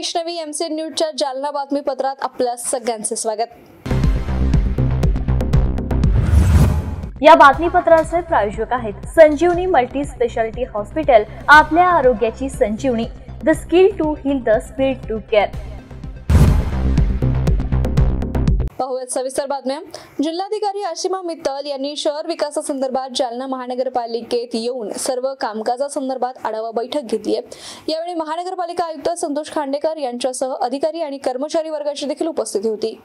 Vaishnavi MC न्यूजच्या जालना बातमीपत्रात आपल्या सगळ्यांचे स्वागत। या बातमीपत्राचे प्रायोजक आहेत संजीवनी मल्टी स्पेशालिटी हॉस्पिटल, आपल्या आरोग्याची संजीवनी, the skill to heal, the speed to care. पाहूयात सविस्तर बातम्या। जिल्हाधिकारी आशिमा मित्तल यांनी शहर विकासासंदर्भात जालना महानगरपालिकेत येऊन सर्व कामकाजासंदर्भात आढावा बैठक घेतली आहे। यावेळी महानगरपालिका आयुक्त संतोष खांडेकर यांच्यासह अधिकारी आणि कर्मचारी वर्गाची देखील उपस्थिती होती।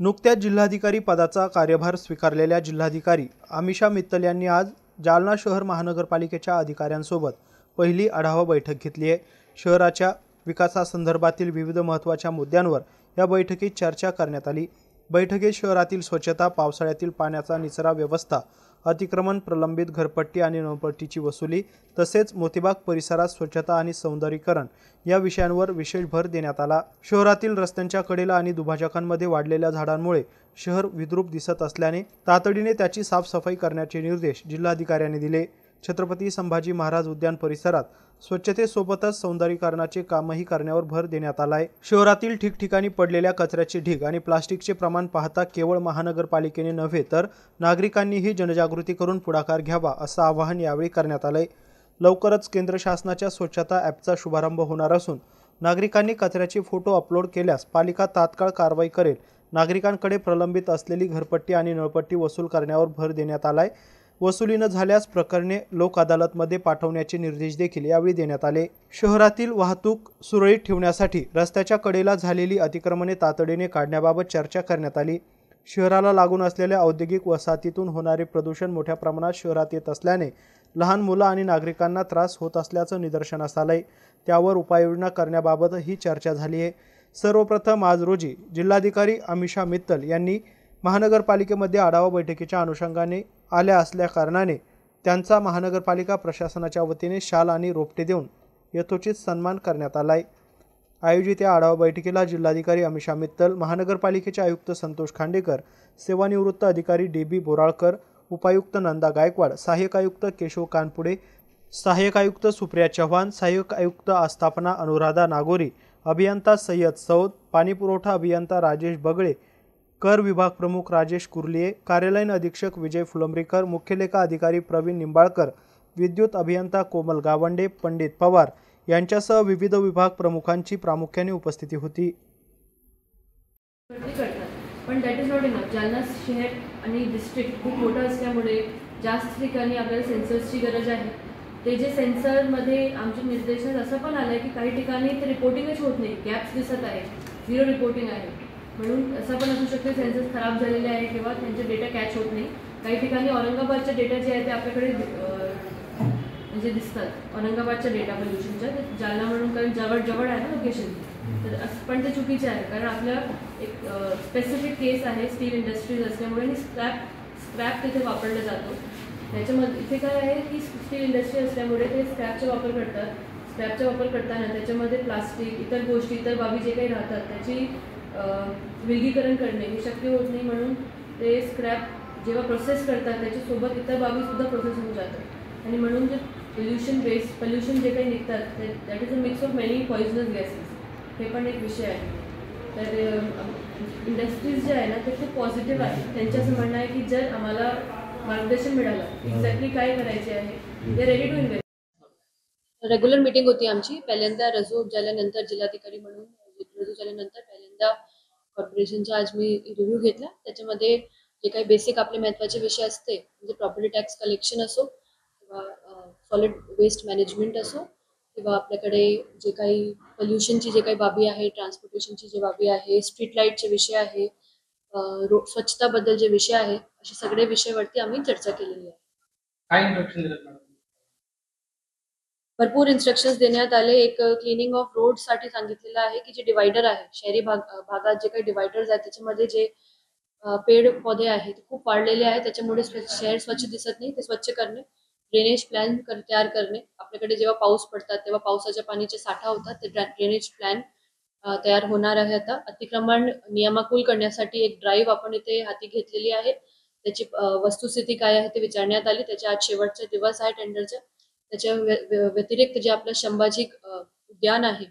नुकत्याच जिल्हाधिकारी पदाचा कार्यभार स्वीकारलेल्या जिल्हाधिकारी आमिषा मित्तल यांनी आज जालना शहर महानगरपालिकेच्या अधिकाऱ्यांसोबत पहिली आढावा बैठक घेतली आहे। शहराच्या विकासासंदर्भातील विविध महत्त्वाच्या मुद्द्यांवर या बैठकीत चर्चा करण्यात आली। बैठकीत शहरातील स्वच्छता, पावसाळ्यातील पाण्याचा निचरा व्यवस्था, अतिक्रमण, प्रलंबित घरपट्टी आणि नळपट्टीची वसुली तसेच मोतीबाग परिसरात स्वच्छता आणि सौंदर्यीकरण या विषयांवर विशेष भर देण्यात आला। शहरातील रस्त्यांच्या कडेला आणि दुभाजकांमध्ये वाढलेल्या झाडांमुळे शहर विद्रूप दिसत असल्याने तातडीने त्याची साफसफाई करण्याचे निर्देश जिल्हाधिकाऱ्यांनी दिले। छत्रपती संभाजी महाराज उद्यान परिसरात स्वच्छतेसोबतच सौंदर्यीकरणाचे कामही करण्यावर भर देण्यात आला आहे। शहरातील ठिकठिकाणी पडलेल्या कचऱ्याचे ढीग आणि प्लास्टिकचे प्रमाण पाहता केवळ महानगरपालिकेने नव्हे तर नागरिकांनीही जनजागृती करून पुढाकार घ्यावा असं आवाहन यावेळी करण्यात आलंय। लवकरच केंद्र शासनाच्या स्वच्छता ॲपचा शुभारंभ होणार असून नागरिकांनी कचऱ्याचे फोटो अपलोड केल्यास पालिका तात्काळ कारवाई करेल। नागरिकांकडे प्रलंबित असलेली घरपट्टी आणि नळपट्टी वसूल करण्यावर भर देण्यात आलाय। वसुली न झाल्यास प्रकरणे लोक अदालतमध्ये पाठवण्याचे निर्देश देखील यावेळी देण्यात आले। शहरातील वाहतूक सुरळीत ठेवण्यासाठी रस्त्याच्या कडेला झालेली अतिक्रमणे तातडीने काढण्याबाबत चर्चा करण्यात आली। शहराला लागून असलेल्या औद्योगिक वसाहतीतून होणारे प्रदूषण मोठ्या प्रमाणात शहरात येत असल्याने लहान मुलं आणि नागरिकांना त्रास होत असल्याचं निदर्शनास आलंय। त्यावर उपाययोजना करण्याबाबतही चर्चा झाली आहे। सर्वप्रथम आज रोजी जिल्हाधिकारी आमिषा मित्तल यांनी महानगरपालिकेमध्ये आढावा बैठकीच्या अनुषंगाने आल्या असल्या कारणाने त्यांचा महानगरपालिका प्रशासनाच्या वतीने शाल आणि रोपटे देऊन यथोचित सन्मान करण्यात आलाय। आयोजित या आढावा बैठकीला जिल्हाधिकारी आमिषा मित्तल, महानगरपालिकेचे आयुक्त संतोष खांडेकर, सेवानिवृत्त अधिकारी DB बोराळकर, उपायुक्त नंदा गायकवाड, सहाय्यक आयुक्त केशव कानपुडे, सहाय्यक आयुक्त सुप्रिया चव्हाण, सहाय्यक आयुक्त आस्थापना अनुराधा नागोरी, अभियंता सय्यद सौद, पाणीपुरवठा अभियंता राजेश बगळे, कर विभाग प्रमुख राजेश कुर्लिये, कार्यालयीन अधीक्षक विजय फुलंब्रीकर, मुख्य लेखा अधिकारी प्रवीण निंबाळकर, विद्युत अभियंता कोमल गावंडे, पंडित पवार यांच्यासह विविध विभाग प्रमुखांची प्रामुख्याने उपस्थिती होती। पण that is not enough. Jalna शहर आणि डिस्ट्रिक्ट खूप मोठं असल्यामुळे जास्त ठिकाणी आपल्याला सेन्सर्सची गरज आहे। ते जे सेन्सरमध्ये आमच्या निर्देशात असं पण आलं आहे की काही ठिकाणी ते रिपोर्टिंगच होत नाही, गॅप्स दिसत आहे, झिरो रिपोर्टिंग आहे। म्हणून असं पण असू शकते सेन्सर्स खराब झालेले आहे किंवा त्यांचे डेटा कॅच होत नाही। काही ठिकाणी औरंगाबादचे डेटा जे आहे ते आपल्याकडे म्हणजे दिसतात, औरंगाबादच्या डेटा पोल्युशनच्या, जालना म्हणून कारण जवळ आहे ना लोकेशन, तर असं पण ते चुकीचे आहे। कारण आपल्या एक स्पेसिफिक केस आहे स्टील इंडस्ट्रीज असल्यामुळे स्क्रॅप तिथे वापरला जातो। त्याच्यामध्ये इथे काय आहे की स्टील इंडस्ट्री असल्यामुळे ते स्क्रॅपचा वापर करतात। स्क्रॅपचा वापर करताना त्याच्यामध्ये प्लास्टिक, इतर गोष्टी, इतर बाबी जे काही राहतात त्याची विलगीकरण करणे हे शक्य होत नाही। म्हणून ते स्क्रॅप जेव्हा प्रोसेस करतात त्याच्यासोबत इतर बाबीसुद्धा प्रोसेस होऊन जातात आणि म्हणून जे पोल्युशन जे काही निघतात that is a mix of many poisonous gases, हे पण एक विषय आहे। तर इंडस्ट्रीज जे आहे ना ते खूप पॉझिटिव्ह आहे। त्यांचं असं म्हणणं आहे की जर आम्हाला मार्गदर्शन मिळालं एक्झॅक्टली काय करायचे आहे, they ready to invest. Regular meeting होती आमची, पहिल्यांदा रजू झाल्यानंतर जिल्हाधिकारी म्हणून रजू झाल्यानंतर पहिल्यांदा कॉर्पोरेशनचा आज मी रिव्ह्यू घेतला। त्याच्यामध्ये जे काही बेसिक आपले महत्त्वाचे विषय असते म्हणजे प्रॉपर्टी टॅक्स कलेक्शन असो किंवा सॉलिड वेस्ट मॅनेजमेंट असो किंवा आपल्याकडे जे काही पोल्युशनची जे काही बाबी आहे, ट्रान्सपोर्टेशनची जे बाबी आहे, स्ट्रीट लाईटचे विषय आहे, स्वच्छताबद्दल जे विषय आहे, असे सगळे विषयावरती आम्ही चर्चा केलेली आहे। काय इन्स्ट्रक्शन दिलेत मॅडम? भरपूर इन्स्ट्रक्शन्स देण्यात आले। एक क्लिनिंग ऑफ रोडसाठी सांगितलेलं आहे की जे डिवायडर आहे शहरी भागात जे काही डिवायडर्स आहेत त्याच्यामध्ये जे पेड़ पौधे आहेत खूप वाढलेले आहेत, त्याच्यामुळे शहर स्वच्छ दिसत नाही, ते स्वच्छ करणे, ड्रेनेज प्लॅन तयार करणे। आपल्याकडे जेव्हा पाऊस पडतात तेव्हा पावसाच्या पाण्याचे साठा होतात, ते ड्रेनेज प्लॅन तयार होणार आहे। आता अतिक्रमण नियमाकुल करण्यासाठी एक ड्राईव्ह आपण इथे हाती घेतलेली आहे। त्याची वस्तुस्थिती काय आहे ते विचारण्यात आली। त्याच्या आज शेवटचा दिवस आहे टेंडरचा। त्याच्या व्यतिरिक्त जे आपलं संभाजी उद्यान आहे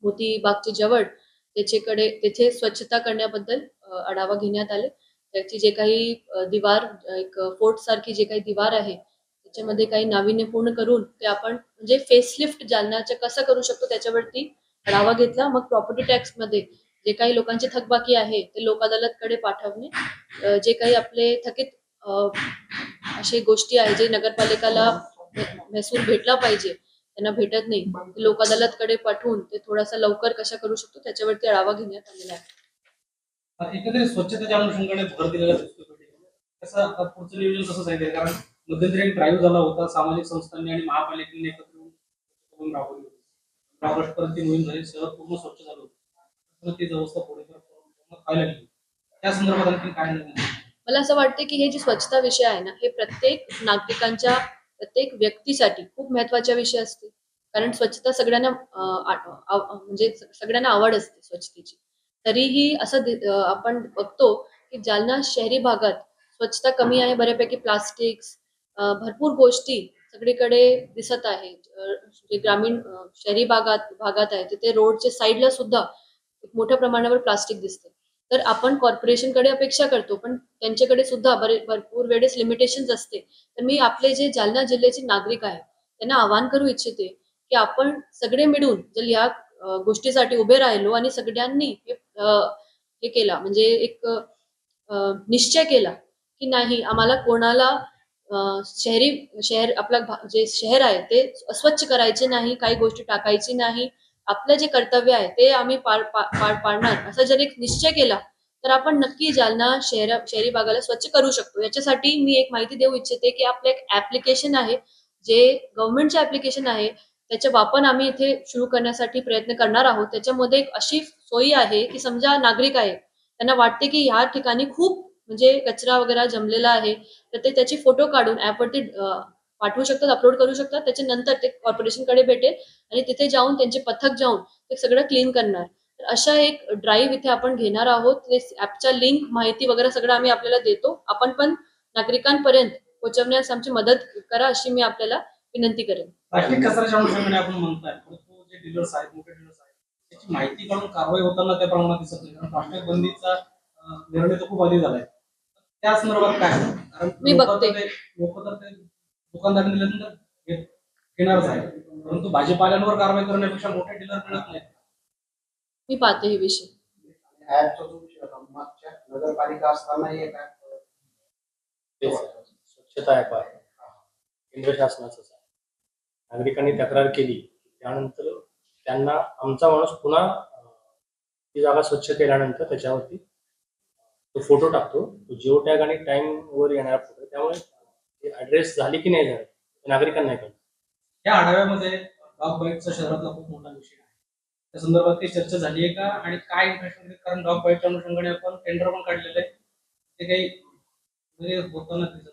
मोती बागचे जवळ त्याच्याकडे तेथे स्वच्छता करण्याबद्दल आढावा घेण्यात आले. त्याची जे काही दिवार एक फोर्ट सारखी जे काही दिवार आहे त्याच्यामध्ये काही नाविन्यपूर्ण करून ते आपण म्हणजे फेसलिफ्ट जालन्याचं कसं करू शकतो त्याच्यावरती आढावा घेतला. मग प्रॉपर्टी टॅक्स मध्ये जे काही लोकांची थकबाकी आहे ते लोक अदालतकडे पाठवणे, जे काही आपले थकीत असे गोष्टी आहे जे नगरपालिकाला महसूल भेटला पाहिजे त्यांना भेटत नाही, ते लोक अदालतकडे पाठवून ते थोडासा लवकर कशा करू शकतो त्याच्यावरती आढावा घेण्यात आलेला आहे. एकंदरीत स्वच्छतेच्या अनुषंगाने भर दिलेला दिसतो. कसं आता पुढचं नियोजन कसं सांगितलं, कारण मध्यंतरी एक ड्राईव्ह झाला होता सामाजिक संस्थांनी आणि महापालिकेने एकत्र येऊन राबवली होती. ऑगस्टपर्यंत ती मोहीम झाली, शहर पूर्ण स्वच्छ झालं होतं. ती व्यवस्था थोडीफार व्हायला लागली. त्या संदर्भात आणखी काय नाही. मला असं वाटतं की हे जी स्वच्छता विषय आहे ना, हे प्रत्येक नागरिकांच्या प्रत्येक व्यक्तीसाठी खूप महत्वाचा विषय असते. कारण स्वच्छता सगळ्यांना म्हणजे सगळ्यांना आवड असते स्वच्छतेची. तरीही असं आपण बघतो की जालना शहरी भागात स्वच्छता कमी आहे. बऱ्यापैकी प्लास्टिक्स भरपूर गोष्टी सगळीकडे दिसत आहे. जे ग्रामीण शहरी भागात आहे तिथे रोडच्या साईडला सुद्धा मोठ्या प्रमाणावर प्लास्टिक दिसते. तर आपण कॉर्पोरेशनकडे अपेक्षा करतो पण त्यांच्याकडे सुद्धा भरपूर वेळेस लिमिटेशन्स असते. तर मी आपले जे जालना जिल्ह्याचे नागरिक आहे त्यांना आवाहन करू इच्छिते की आपण सगळे मिळून जर या गोष्टीसाठी उभे राहिलो आणि सगळ्यांनी हे केला म्हणजे एक निश्चय केला की नाही आम्हाला कोणाला शहर जे शहर आहे ते अस्वच्छ करायचे नाही, काही गोष्टी टाकायची नाही, आपलं जे कर्तव्य आहे ते आम्ही पाळणार असा जर एक निश्चय केला तर आपण नक्की जालना शहरी भागाला स्वच्छ करू शकतो. याच्यासाठी मी एक माहिती देऊ इच्छिते की आपलं एक ऍप्लिकेशन आहे जे गव्हर्नमेंटचे ऍप्लिकेशन आहे, त्याचा वापर आम्ही इथे सुरू करण्यासाठी प्रयत्न करणार आहोत. त्याच्यामध्ये एक अशी सोयी आहे की समजा नागरिक आहे त्यांना वाटते की ह्या ठिकाणी खूप म्हणजे कचरा वगैरे जमलेला आहे तर ते त्याची फोटो काढून ऍपवरती पाठवू शकतात, अपलोड करू शकतात. त्याच्यानंतर ते कॉर्पोरेशनकडे भेटेल आणि तिथे जाऊन त्यांचे पथक जाऊन ते सगळं क्लीन करणार. तर अशा एक ड्राईव्ह इथे आपण घेणार आहोत. ऍपच्या लिंक माहिती वगैरे सगळं आम्ही आपल्याला देतो. आपण पण नागरिकांपर्यंत पोहोचवण्यास आमची मदत करा अशी मी आपल्याला विनंती करेन. प्लास्टिक कचऱ्याच्या अनुषंगाने आपण म्हणताय परंतु जे डीलर्स आहेत मोठे डीलर्स आहेत त्याची माहिती काढून कारवाई होताना त्या प्रमाणात दिसत नाही. कारण प्लास्टिक बंदीचा निर्णय तर खूप आधी झालाय. त्या संदर्भात काय, कारण मी बघते लोक तर ते दुकानदार दिल्यानंतर घेणारच आहे, परंतु भाजीपाल्यांवर कारवाई करण्यापेक्षा मोठे डीलर मिळत नाही. मी पाहते हे विषय. नगरपालिका असताना स्वच्छता ॲप आहे, केंद्र शासनाचंच आहे. नागरिकांनी तक्रार केली त्यानंतर त्यांना आमचा माणूस पुन्हा ती जागा स्वच्छ केल्यानंतर त्याच्यावरती तो फोटो टाकतो. तो जिओ टॅग आणि टाइम वर येणारा फोटो, त्यामुळे ऍड्रेस झाली की नाही झाली नागरिकांना नाही कळत. या आढाव्यामध्ये डॉग बाईटचा शहरातला खूप मोठा विषय आहे. त्या संदर्भात काही चर्चा झाली आहे का आणि काय इन्फॉर्मेशन, कारण डॉग बाईटच्या अनुषंगाने आपण टेंडर पण काढलेलं आहे, ते काही म्हणजे होताना दिसत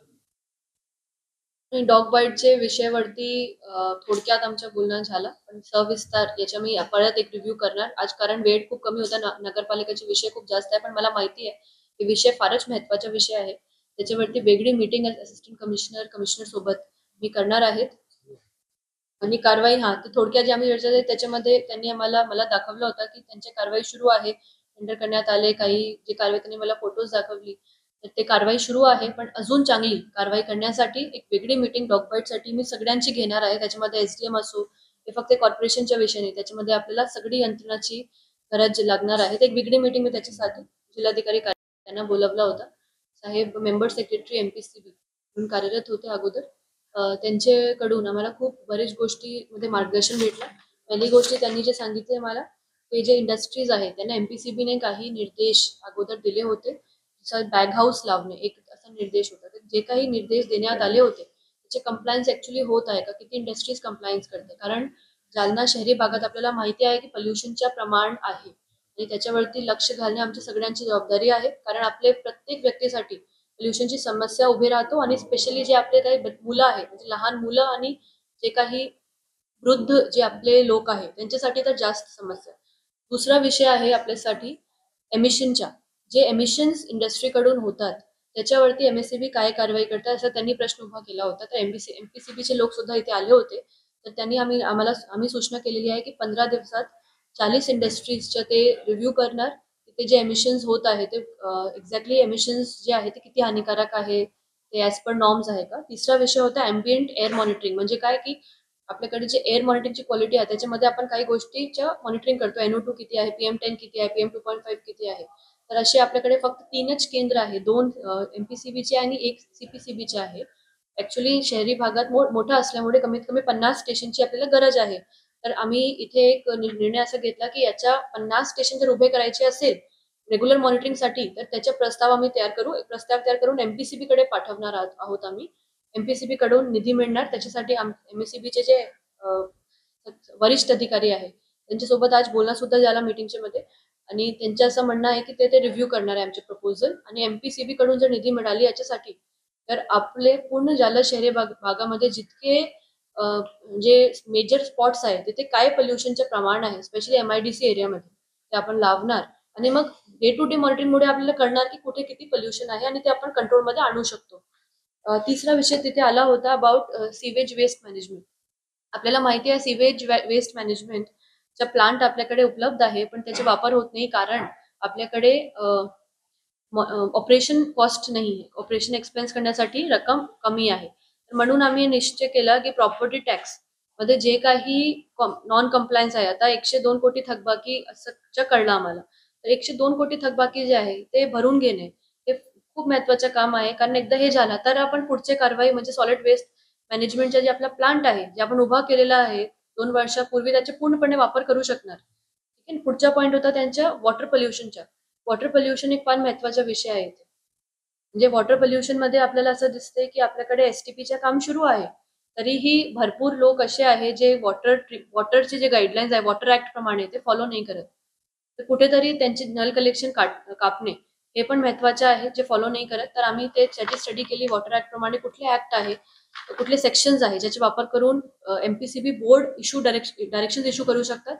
नाही. डॉग बाईटचे विषयावरती थोडक्यात आमच्या बोलणं झालं पण सविस्तार याच्या मी परत एक रिव्ह्यू करणार आज, कारण वेळ खूप कमी होता. नगरपालिकेचे विषय खूप जास्त आहे पण मला माहिती आहे की विषय फारच महत्वाचा विषय आहे. त्याच्यावरती वेगळी मीटिंग असिस्टंट कमिशनर सोबत मी करणार आहेत आणि कारवाई ती थोडक्यात जे आम्ही चर्चा केली त्याच्यामध्ये त्यांनी मला दाखवलं होतं की त्यांची कारवाई सुरू आहे. टेंडर करण्यात आले, काही जे कारवाई त्यांनी मला फोटोज दाखवली तर ते कारवाई सुरू आहे. पण अजून चांगली कारवाई करण्यासाठी एक वेगळी मीटिंग डॉग बाईटसाठी मी सगळ्यांची घेणार आहे. त्याच्यामध्ये एसडीएम असो, हे फक्त कॉर्पोरेशनच्या विषय नाही, त्याच्यामध्ये आपल्याला सगळी यंत्रणाची गरज लागणार आहे. एक वेगळी मीटिंग मी त्याच्यासाठी जिल्हाधिकारी त्यांना बोलवला होता. साहेब मेंबर सेक्रेटरी एमपीसीबी म्हणून कार्यरत होते अगोदर. त्यांच्याकडून आम्हाला खूप बरेच गोष्टीमध्ये मार्गदर्शन भेटलं. पहिली गोष्ट त्यांनी जे सांगितले मला, ते जे इंडस्ट्रीज आहेत त्यांना एमपीसीबीने काही निर्देश अगोदर दिले होते. बॅग हाऊस लावणे एक असा निर्देश होता. तर जे काही निर्देश देण्यात आले होते त्याचे कंप्लायन्स ऍक्च्युली होत आहे का, किती इंडस्ट्रीज कंप्लायन्स करते. कारण जालना शहरी भागात आपल्याला माहिती आहे की पोल्युशनच्या प्रमाण आहे आणि त्याच्यावरती लक्ष घालणे आमची सगळ्यांची जबाबदारी आहे. कारण आपले प्रत्येक व्यक्तीसाठी पोल्युशनची समस्या उभी राहतो आणि स्पेशली जे आपले काही मुलं आहेत म्हणजे लहान मुलं आणि जे काही वृद्ध जे आपले लोक आहेत त्यांच्यासाठी तर जास्त समस्या. दुसरा विषय आहे आपल्यासाठी एमिशनच्या, जे एमिशन्स इंडस्ट्रीकडून होतात त्याच्यावरती एमएससीबी काय कारवाई करतात असा त्यांनी प्रश्न उभा केला होता. तर एमपीसीबीचे लोक सुद्धा इथे आले होते. तर त्यांनी आम्ही सूचना केलेली आहे की 15 दिवसात 40 इंडस्ट्रीजच्या ते रिव्ह्यू करणार. तिथे जे एमिशन्स होत आहे ते एक्झॅक्टली एमिशन्स जे आहे ते किती हानिकारक आहे, ते ॲज पर नॉर्म्स आहे का. तिसरा विषय होता ॲम्बियंट एअर मॉनिटरिंग. म्हणजे काय की आपल्याकडे जे एअर मॉनिटरिंगची क्वालिटी आहे त्याच्यामध्ये आपण काही गोष्टीच्या मॉनिटरिंग करतो. NO2 किती आहे, PM10 किती आहे, PM2.5 किती आहे. तर असे आपल्याकडे फक्त 3च केंद्र आहे. 2 MPCBचे आणि 1 CPCBचे आहे. ॲक्च्युअली शहरी भागात मोठा असल्यामुळे कमीत कमी 50 स्टेशनची आपल्याला गरज आहे. तर आम्ही इथे एक निर्णय असा घेतला की याच्या 50 स्टेशन जर उभे करायचे असेल रेग्युलर मॉनिटरिंगसाठी, तर त्याचा प्रस्ताव आम्ही तयार करू. एक प्रस्ताव तयार करून MPCB कडे पाठवणार आहोत आम्ही. MPCB कडून निधी मिळणार. त्याच्यासाठी MPCBचे जे वरिष्ठ अधिकारी आहे त्यांच्यासोबत आज बोलणं सुद्धा झालं मीटिंगच्या मध्ये, आणि त्यांचं असं म्हणणं आहे की ते रिव्ह्यू करणार आहे आमचे प्रपोजल. आणि MPCB कडून जर निधी मिळाली याच्यासाठी, तर आपले पूर्ण जालना शहरी भागामध्ये जितके जे मेजर स्पॉट्स आहेत तिथे काय पोल्युशनचे प्रमाण आहे, स्पेशली MIDC एरियामध्ये, ते आपण लावणार. आणि मग डे टू डे मॉनिटरिंगमुळे आपल्याला कळणार की कुठे किती पोल्युशन आहे आणि ते आपण कंट्रोलमध्ये आणू शकतो. तिसरा विषय तिथे आला होता अबाउट सीवेज वेस्ट मॅनेजमेंट. आपल्याला माहिती आहे सीवेज वेस्ट मॅनेजमेंटचा प्लांट आपल्याकडे उपलब्ध आहे, पण त्याचा वापर होत नाही कारण आपल्याकडे ऑपरेशन कॉस्ट नाही आहे. ऑपरेशन एक्सपेन्स करण्यासाठी रक्कम कमी आहे. तर म्हणून आम्ही निश्चय केला की प्रॉपर्टी टॅक्स मध्ये जे काही नॉन कम्प्लायन्स आहे, आता 102 कोटी थकबाकी असं कळलं आम्हाला. तर 102 कोटी थकबाकी जे आहे ते भरून घेणे हे खूप महत्वाचं काम आहे. कारण एकदा हे झालं तर आपण पुढचे कारवाई म्हणजे सॉलिड वेस्ट मॅनेजमेंटचा जे आपला प्लांट आहे, जे आपण उभा केलेला आहे 2 वर्षापूर्वी, त्याचे पूर्णपणे वापर करू शकणार. ठीक आहे. पुढचा पॉईंट होता त्यांच्या वॉटर पोल्युशनचा. वॉटर पोल्युशन एक फार महत्वाचा विषय आहे इथे. म्हणजे वॉटर पोल्युशन मध्ये आपल्याला असं दिसतंय की आपल्याकडे STPचे काम सुरू आहे, तरीही भरपूर लोक असे आहे जे वॉटरचे जे गाईडलाईन्स आहे वॉटर ऍक्ट प्रमाणे ते फॉलो नाही करत. तर कुठेतरी त्यांचे नल कलेक्शन कापणे हे पण महत्वाचं आहे, जे फॉलो नाही करत. तर आम्ही त्यासाठी स्टडी केली वॉटर ऍक्ट प्रमाणे कुठले ऍक्ट आहे, कुठले सेक्शन्स आहे ज्याचा वापर करून MPCB बोर्ड डायरेक्शन इश्यू करू शकतात.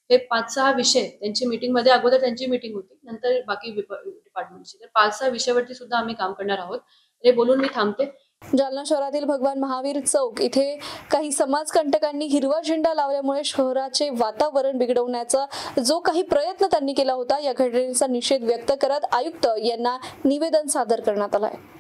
हे 5-6 विषय त्यांची मीटिंगमध्ये, अगोदर त्यांची मीटिंग होती, नंतर बाकी डिपार्टमेंटची, तर 5-6 विषयावरती सुद्धा आम्ही काम करणार आहोत. हे बोलून मी थांबते. जालना शहरातील भगवान महावीर चौक इथे काही समाजकंटकांनी हिरवा झेंडा लावल्यामुळे शहराचे वातावरण बिघडवण्याचा जो काही प्रयत्न त्यांनी केला होता, या घटनेचा निषेध व्यक्त करत आयुक्त यांना निवेदन सादर करण्यात आलं आहे.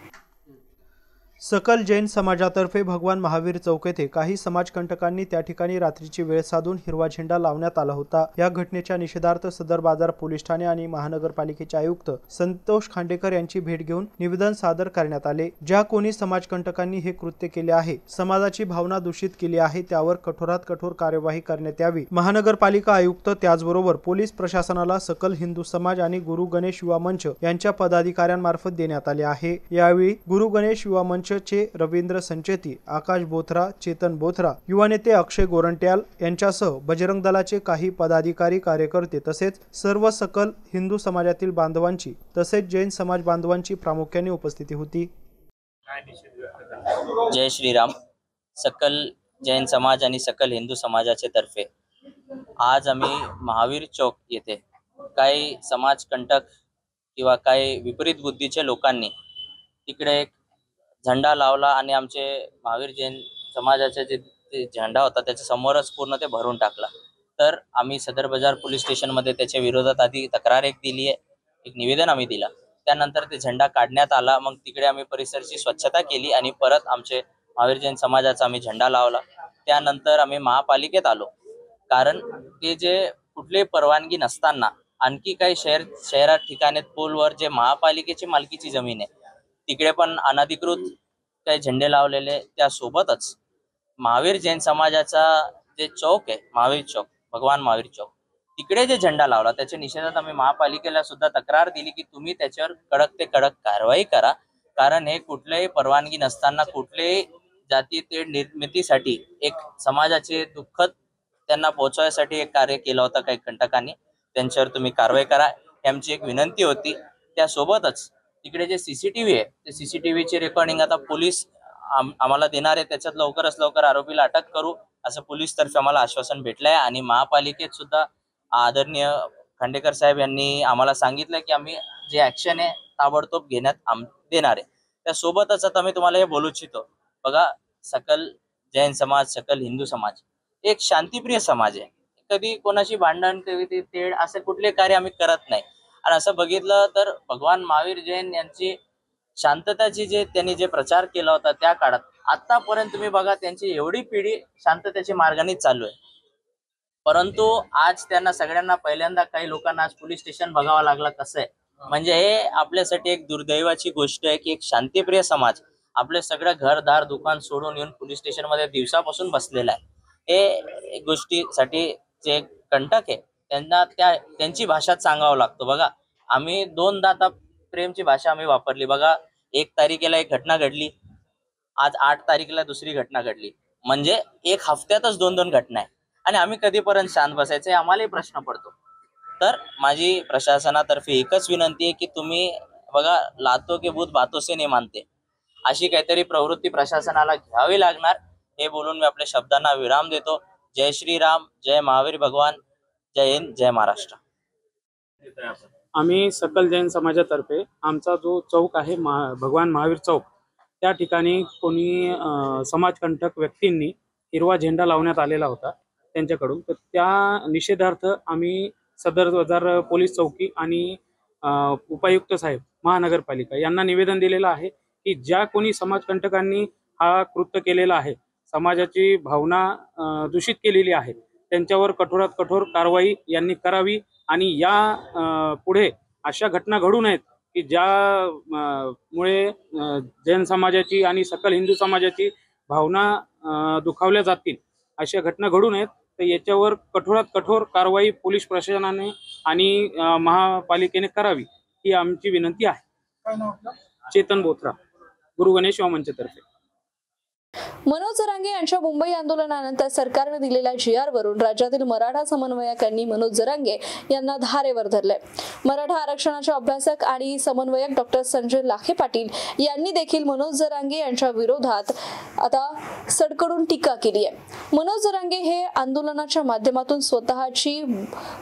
सकल जैन समाजातर्फे भगवान महावीर चौक येथे काही समाजकंटकांनी त्या ठिकाणी रात्रीची वेळ साधून हिरवा झेंडा लावण्यात आला होता. या घटनेच्या निषेधार्थ सदर बाजार पोलीस ठाणे आणि महानगरपालिकेचे आयुक्त संतोष खांडेकर यांची भेट घेऊन निवेदन सादर करण्यात आले. ज्या कोणी समाजकंटकांनी हे कृत्य केले आहे, समाजाची भावना दूषित केली आहे, त्यावर कठोरात कठोर कार्यवाही करण्यात यावी. महानगरपालिका आयुक्त त्याचबरोबर पोलीस प्रशासनाला सकल हिंदू समाज आणि गुरु गणेश युवा मंच यांच्या पदाधिकाऱ्यांमार्फत देण्यात आले आहे. यावेळी गुरु गणेश युवा मंच चे रवींद्र संचेती, आकाश बोथरा, चेतन बोथरा, युवा नेते अक्षय गोरंट्याल यांच्यासह बजरंग दलाचे काही पदाधिकारी, कार्यकर्ते तसेच सर्व सकल हिंदू समाजातील बांधवांची तसेच जैन समाज बांधवांची प्रामुख्याने उपस्थिती होती. जय श्रीराम. सकल जैन समाज आणि सकल हिंदू समाजाचे तर्फे आज आम्ही महावीर चौक येथे काही समाजकंटक किंवा काही विपरीत बुद्धीच्या लोकांनी तिकडे एक झेंडा लावला आणि आमचे महावीर जैन समाजाचे जे झेंडा होता त्याच्या समोरच पूर्ण ते भरून टाकला. तर आम्ही सदर बाजार पोलीस स्टेशनमध्ये त्याच्या विरोधात आधी तक्रार दिली आहे, एक निवेदन आम्ही दिला. त्यानंतर ते झेंडा काढण्यात आला. मग तिकडे आम्ही परिसरची स्वच्छता केली आणि परत आमचे महावीर जैन समाजाचा आम्ही झेंडा लावला. त्यानंतर आम्ही महापालिकेत आलो, कारण ते जे कुठलीही परवानगी नसताना आणखी काही शहरात ठिकाणी पोलवर जे महापालिकेची मालकीची जमीन आहे तिकडे पण अनधिकृत काही झेंडे लावलेले. त्यासोबतच महावीर जैन समाजाचा जे चौक आहे, महावीर चौक, भगवान महावीर चौक, तिकडे जे झेंडा लावला त्याच्या निषेधात आम्ही महापालिकेला सुद्धा तक्रार दिली की तुम्ही त्याच्यावर कडक ते कडक कारवाई करा, कारण हे कुठल्याही परवानगी नसताना कुठल्याही जाती ते निर्मितीसाठी एक समाजाचे दुःख त्यांना पोहोचवण्यासाठी एक कार्य केलं होतं काही कंटकांनी, त्यांच्यावर तुम्ही कारवाई करा ही आमची एक विनंती होती. त्यासोबतच तिकडे जे CCTV आहे ते CCTVची रेकॉर्डिंग आता पोलीस आम्हाला देणार आहे. त्याच्यात लवकरात लवकर आरोपीला अटक करू असं पोलीस तर्फे आम्हाला आश्वासन भेटलंय. आणि महापालिकेत सुद्धा आदरणीय खांडेकर साहेब यांनी आम्हाला सांगितलं की आम्ही जे ऍक्शन आहे ताबडतोब घेण्यात देणार आहे. त्यासोबतच आता मी तुम्हाला हे बोलू इच्छितो, बघा सकल जैन समाज, सकल हिंदू समाज एक शांतिप्रिय समाज आहे. कधी कोणाशी भांडण कधी तेढ असं कुठले कार्य आम्ही करत नाही. आणि असं बघितलं तर भगवान महावीर जैन यांची शांतताची त्यांनी जे प्रचार केला होता त्या काळात आतापर्यंत तुम्ही बघा त्यांची एवढी पिढी शांततेच्या मार्गाने चालू आहे. परंतु आज त्यांना सगळ्यांना पहिल्यांदा काही लोकांना आज पोलीस स्टेशन बघावं लागलं. कसं आहे म्हणजे हे आपल्यासाठी एक दुर्दैवाची गोष्ट आहे की एक शांतिप्रिय समाज आपले सगळं घरदार दुकान सोडून येऊन पोलीस स्टेशन मध्ये दिवसापासून बसलेला आहे. हे गोष्टीसाठी जे कंटक आहे त्यांना त्यांची भाषा सांगावं लागतो. बघा आम्ही दोनदा आता प्रेमची भाषा आम्ही वापरली. बघा 1 तारखेला एक घटना घडली, आज 8 तारखेला दुसरी घटना घडली, म्हणजे एक हफ्त्यातच 2-2 घटना आहे. आणि आम्ही कधीपर्यंत शांत बसायचे आम्हालाही प्रश्न पडतो. तर माझी प्रशासनातर्फे एकच विनंती आहे की तुम्ही बघा लातो के भूत बातों से नहीं मानते, अशी काहीतरी प्रवृत्ती प्रशासनाला घ्यावी लागणार. हे बोलून मी आपल्या शब्दांना विराम देतो. जय श्रीराम, जय महावीर भगवान, जय हिंद, जय महाराष्ट्र. आम्ही सकल जैन समाजातर्फे आमचा जो चौक आहे भगवान महावीर चौक, त्या ठिकाणी कोणी समाजकंटक व्यक्तींनी हिरवा झेंडा लावण्यात आलेला होता त्यांच्याकडून. तर त्या निषेधार्थ आम्ही सदर बाजार पोलीस चौकी आणि उपायुक्त साहेब महानगरपालिका यांना निवेदन दिलेलं आहे की ज्या कोणी समाजकंटकांनी हा कृत्य केलेला आहे, समाजाची भावना दूषित केलेली आहे, त्यांच्यावर कठोरात कठोर कारवाई यांनी करावी. आणि या पुढे अशा घटना घडू नयेत की ज्यामुळे जैन समाजाची आणि सकल हिंदू समाजाची भावना दुखावल्या जातील. अशा घटना घडू नयेत. तर याच्यावर कठोरात कठोर कारवाई पोलीस प्रशासनाने आणि महापालिकेने करावी ही आमची विनंती आहे. चेतन बोथरा, गुरु गणेश मंचतर्फे. मनोज जरांगे यांच्या मुंबई आंदोलनानंतर सरकारने दिलेल्या GR वरून राज्यातील मराठा समन्वयकांनी मनोज जरांगे यांना धारेवर धरले. मराठा आरक्षणाचे अभ्यासक आणि समन्वयक डॉक्टर संजय लाखे पाटील यांनी देखील मनोज जरांगे यांच्या विरोधात आता सडकडून टीका केली आहे. मनोज जरांगे हे आंदोलनाच्या माध्यमातून स्वतःची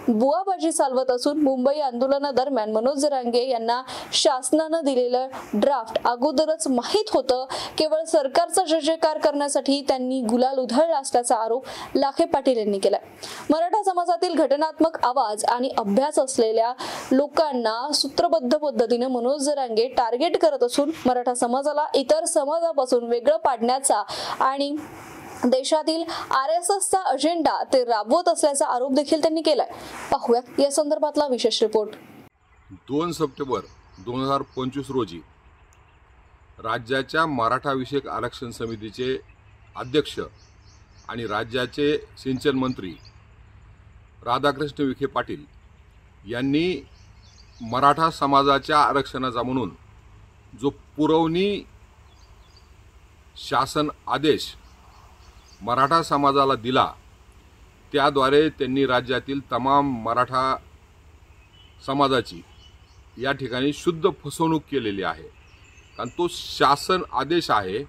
बुवाबाजी चालवत असून मुंबई आंदोलनादरम्यान मनोज जरांगे यांना शासनानं दिलेलं ड्राफ्ट अगोदरच माहीत होतं. केवळ सरकारचा जयजयकार करण्यासाठी त्यांनी गुलाल उधळला असल्याचा आरोप लाखे पाटील यांनी केलाय. मराठा समाजातील घटनात्मक आवाज आणि अभ्यास असलेल्या लोकांना सूत्रबद्ध पद्धतीने मनोज जरांगे टार्गेट करत असून मराठा समाजाला इतर समाजापासून वेगळं पाडण्याचा आणि देशातील RSSचा अजेंडा ते राबवत असल्याचा आरोप देखील त्यांनी केलाय. पाहूया या संदर्भातला विशेष रिपोर्ट. 2 सप्टेंबर 2025 रोजी राज्याच्या मराठा विषयक आरक्षण समितीचे अध्यक्ष आणि राज्याचे सिंचन मंत्री राधाकृष्ण विखे पाटील यांनी मराठा समाजाच्या आरक्षणाचा म्हणून जो पुरवणी शासन आदेश मराठा समाजाला दिला, त्याद्वारे त्यांनी राज्यातील तमाम मराठा समाजाची या ठिकाणी शुद्ध फसवणूक केलेली आहे. कारण तो शासन आदेश आहे,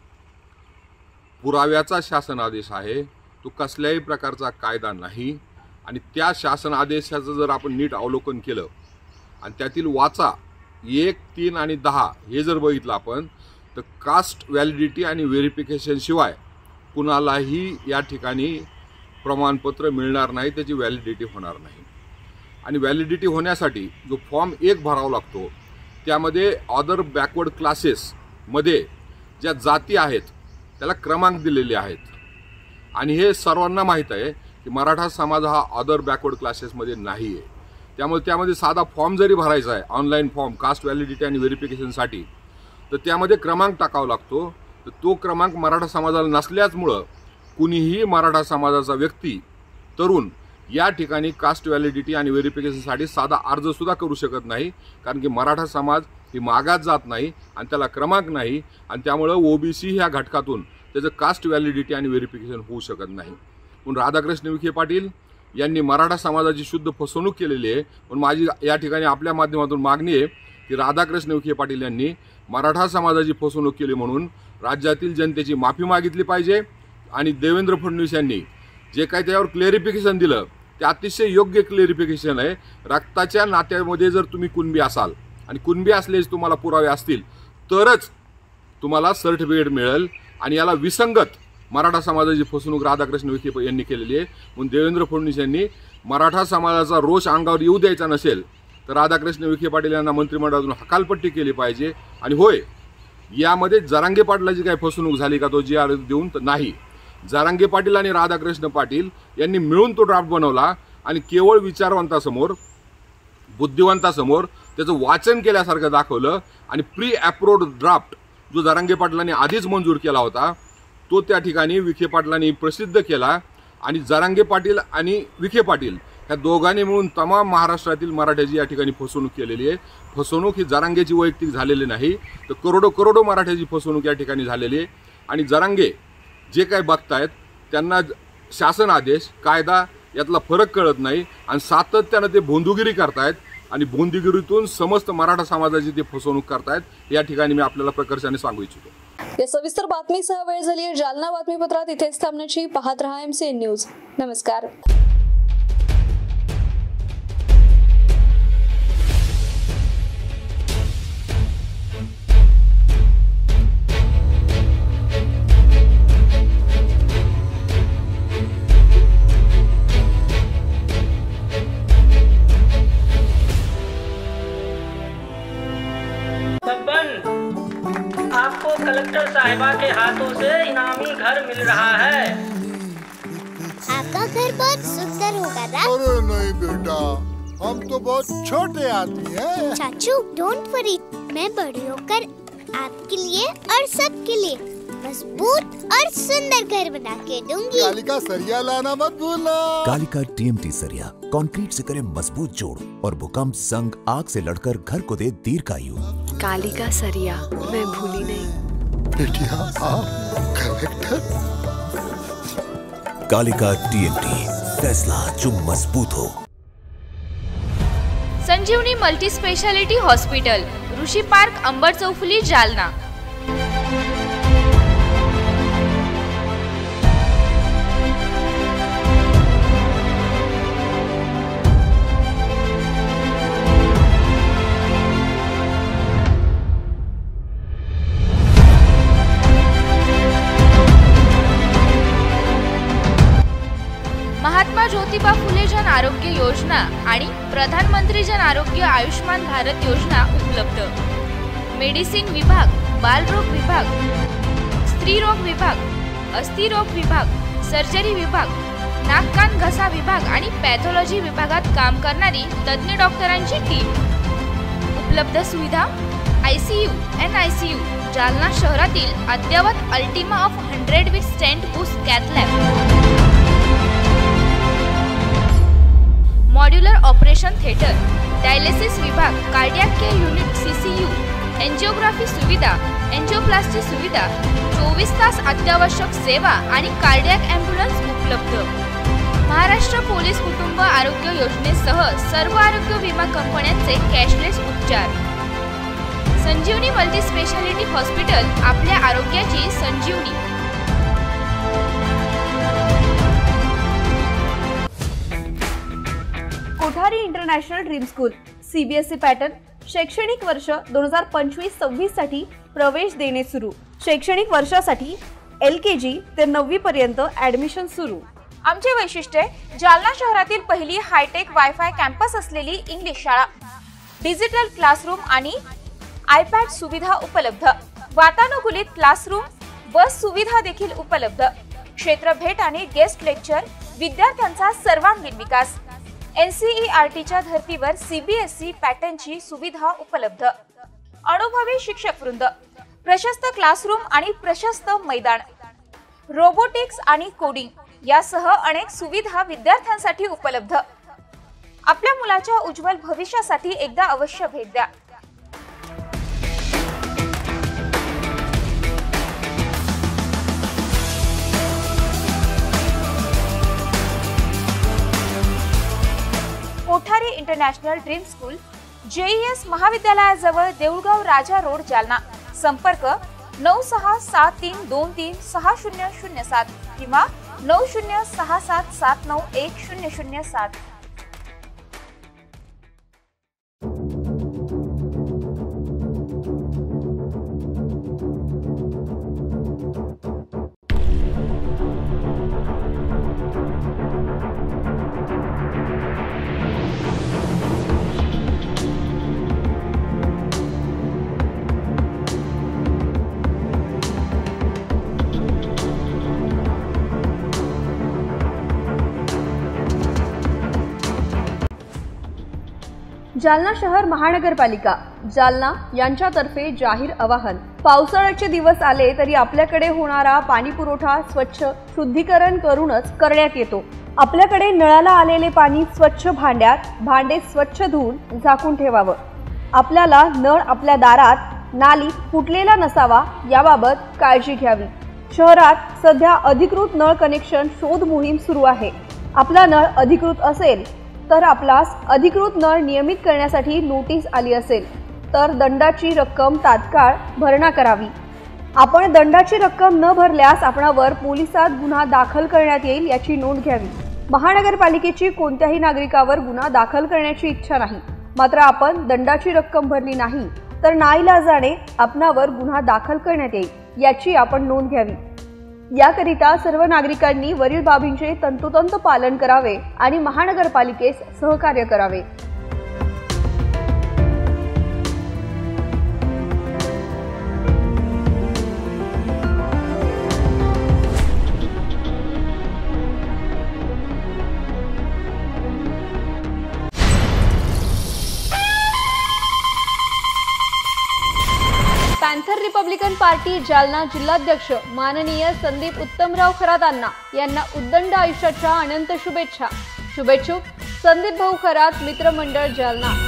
पुराव्याचा शासन आदेश आहे, तो कसल्याही प्रकारचा कायदा नाही. आणि त्या शासन आदेशाचं जर आपण नीट अवलोकन केलं आणि त्यातील वाचा 1, 3 आणि 10 हे जर बघितलं आपण, तर कास्ट व्हॅलिडिटी आणि व्हेरिफिकेशन शिवाय कुणालाही या ठिकाणी प्रमाणपत्र मिळणार नाही, त्याची व्हॅलिडिटी होणार नाही. आणि व्हॅलिडिटी होण्यासाठी जो फॉर्म 1 भरावा लागतो त्यामध्ये अदर बॅकवर्ड क्लासेसमध्ये ज्या जाती आहेत त्याला क्रमांक दिलेले आहेत. आणि हे सर्वांना माहीत आहे की मराठा समाज हा अदर बॅकवर्ड क्लासेसमध्ये नाही आहे. त्यामुळे त्यामध्ये साधा फॉर्म जरी भरायचा आहे, ऑनलाईन फॉर्म कास्ट व्हॅलिडिटी आणि व्हेरिफिकेशनसाठी, तर त्यामध्ये क्रमांक टाकावा लागतो. तर तो क्रमांक मराठा समाजाला नसल्यामुळं कुणीही मराठा समाजाचा व्यक्ती तरुण या ठिकाणी कास्ट व्हॅलिडिटी आणि व्हेरिफिकेशनसाठी साधा अर्जसुद्धा करू शकत नाही. कारण की मराठा समाज ही मागास जात नाही आणि त्याला क्रमांक नाही. आणि त्यामुळं OBC ह्या घटकातून त्याचं कास्ट व्हॅलिडिटी आणि व्हेरिफिकेशन होऊ शकत नाही. म्हणून राधाकृष्ण विखे पाटील यांनी मराठा समाजाची शुद्ध फसवणूक केलेली आहे. म्हणून माझी या ठिकाणी आपल्या माध्यमातून मागणी आहे की राधाकृष्ण विखे पाटील यांनी मराठा समाजाची फसवणूक केली म्हणून राज्यातील जनतेची माफी मागितली पाहिजे. आणि देवेंद्र फडणवीस यांनी जे काही त्यावर क्लेरिफिकेशन दिलं ते अतिशय योग्य क्लेरिफिकेशन आहे. रक्ताच्या नात्यामध्ये जर तुम्ही कुणबी असाल आणि कुणबी असलेच तुम्हाला पुरावे असतील तरच तुम्हाला सर्टिफिकेट मिळेल. आणि याला विसंगत मराठा समाजाची फसवणूक राधाकृष्ण विखे यांनी केलेली आहे. म्हणून देवेंद्र फडणवीस यांनी मराठा समाजाचा रोष अंगावर येऊ द्यायचा नसेल तर राधाकृष्ण विखे पाटील यांना मंत्रिमंडळातून हकालपट्टी केली पाहिजे. आणि होय, यामध्ये जरांगे पाटलाची काही फसवणूक झाली का तो जी आर देऊन तर नाही. जरांगे पाटील आणि राधाकृष्ण पाटील यांनी मिळून तो ड्राफ्ट बनवला आणि केवळ विचारवंतासमोर, बुद्धिवंतासमोर त्याचं वाचन केल्यासारखं दाखवलं आणि प्री अप्रूव्ड ड्राफ्ट जो जरांगे पाटलांनी आधीच मंजूर केला होता तो त्या ठिकाणी विखे पाटलांनी प्रसिद्ध केला. आणि जरांगे पाटील आणि विखे पाटील ह्या दोघांनी मिळून तमाम महाराष्ट्रातील मराठ्याची या ठिकाणी फसवणूक केलेली आहे. फसवणूक ही जरांगेची वैयक्तिक झालेली नाही तर करोडो मराठ्याची फसवणूक या ठिकाणी झालेली आहे. आणि जरांगे जे काही बघतायत त्यांना शासन आदेश, कायदा यातला फरक कळत नाही आणि सातत्यानं ते भोंदूगिरी करतायत आणि भोंदूगिरीतून समस्त मराठा समाजाची ते फसवणूक करतायत. या ठिकाणी मी आपल्याला प्रकर्षाने सांगू इच्छितो. या सविस्तर बातमीसह वेळ झाली आहे जालना बातमीपत्रात इथेच थांबण्याची. पाहत रहा MCN न्यूज. नमस्कार. आपको कलेक्टर साहिबा के हाथों से इनामी घर मिल रहा है। आपका घर बहुत सुंदर होगा ना? अरे नहीं बेटा, हम तो बहुत छोटे आदमी हैं। चाचू डोंट वरी, मैं बड़ी होकर आपके लिए और सबके लिए मजबूत और सुंदर घर बना के दूंगी। कालिका सरिया लाना मत भूलना। कालिका TMT सरिया कंक्रीट से करे मजबूत जोड़ और भूकंप, संग, आग से लड़कर घर को दे दीर्घायु। कालिका सरिया मैं भूली नहीं। बेटिया आप कलेक्टर। कालिका TMT, फैसला जो मजबूत हो। संजीवनी मल्टी स्पेशालिटी हॉस्पिटल, ऋषि पार्क, अंबर चौफुली, जालना। महात्मा ज्योतिबा फुले जन आरोग्य योजना आणि प्रधानमंत्री जन आरोग्य आयुष्मान भारत योजना उपलब्ध। मेडिसिन विभाग, बालरोग विभाग, स्त्रीरोग विभाग, अस्थिरोग विभाग, सर्जरी विभाग, नाक कान घसा विभाग आणि पॅथॉलॉजी विभागात काम करणारी तज्ञ डॉक्टरांची टीम। उपलब्ध सुविधा ICU, NICU, जालना शहरातील अद्ययावत Ultima of 100 with stent boost cath lab, modular operation theatre, dialysis विभाग, cardiac care unit CCU, angiography सुविधा, एंजियोप्लास्टी सुविधा, 24 तास अत्यावश्यक सेवा आणि कार्डियक ॲम्ब्युलन्स उपलब्ध। महाराष्ट्र पोलीस कुटुंब आरोग्य योजनेसह सर्व आरोग्य विमा कंपन्यांचे कॅशलेस उपचार। संजीवनी मल्टी स्पेशालिटी हॉस्पिटल, आपल्या आरोग्याची संजीवनी। Kothari international dream school, CBSE pattern, शैक्षणिक वर्ष 2025-26 साठी प्रवेश देणे सुरू। शैक्षणिक वर्षासाठी LKG ते 9वी पर्यंत ऍडमिशन सुरू। आमचे वैशिष्ट्य, जालना शहरातील पहिली हायटेक वायफाय कॅम्पस असलेली इंग्लिश शाळा, डिजिटल क्लासरूम आणि iPad सुविधा उपलब्ध, वातानुकूलित क्लासरूम, बस सुविधा देखील उपलब्ध, क्षेत्र भेट आणि गेस्ट लेक्चर, विद्यार्थ्यांचा सर्वांगीण विकास। NCERTच्या धर्तीवर CBSE पॅटर्नची सुविधा उपलब्ध, अनुभवी शिक्षक वृंद, प्रशस्त क्लासरूम आणि प्रशस्त मैदान, रोबोटिक्स आणि कोडिंग यासह अनेक सुविधा विद्यार्थ्यांसाठी उपलब्ध। आपल्या मुलाच्या उज्ज्वल भविष्यासाठी एकदा अवश्य भेट द्या। Kothari international dream school, JES महाविद्यालयाजवळ, देऊळगाव राजा रोड, जालना। संपर्क 9673236007 किंवा 9067791007। जालना शहर महानगरपालिका जालना यांच्यातर्फे जाहीर आवाहन. पावसाळ्याचे दिवस आले तरी आपल्याकडे होणारा पाणी पुरवठा स्वच्छ शुद्धीकरण करूनच करण्यात येतो. आपल्याकडे नळाला आलेले पाणी स्वच्छ भांडे स्वच्छ धुवून झाकून ठेवावं. आपल्याला नळ आपल्या दारात नाली फुटलेला नसावा याबाबत काळजी घ्यावी. शहरात सध्या अधिकृत नळ कनेक्शन शोध मोहीम सुरू आहे. आपला नळ अधिकृत असेल तर आपल्यास अधिकृत नळ नियमित करण्यासाठी नोटीस आली असेल तर दंडाची रक्कम तात्काळ भरणा करावी. आपण दंडाची रक्कम न भरल्यास आपणावर पोलिसात गुन्हा दाखल करण्यात येईल याची नोंद घ्यावी. महानगरपालिकेची कोणत्याही नागरिकावर गुन्हा दाखल करण्याची इच्छा नाही, मात्र आपण दंडाची रक्कम भरली नाही तर नाईलाजाने आपणावर गुन्हा दाखल करण्यात येईल याची आपण नोंद घ्यावी. याकरिता सर्व नागरिकांनी वरील बाबींचे तंतोतंत पालन करावे आणि महानगरपालिकेस सहकार्य करावे. पॅन्थर रिपब्लिकन पार्टी जालना जिल्हाध्यक्ष माननीय संदीप उत्तमराव खरातांना यांना उद्दंड आयुष्याच्या अनंत शुभेच्छा. शुभेच्छुक संदीप भाऊ खरात मित्रमंडळ जालना.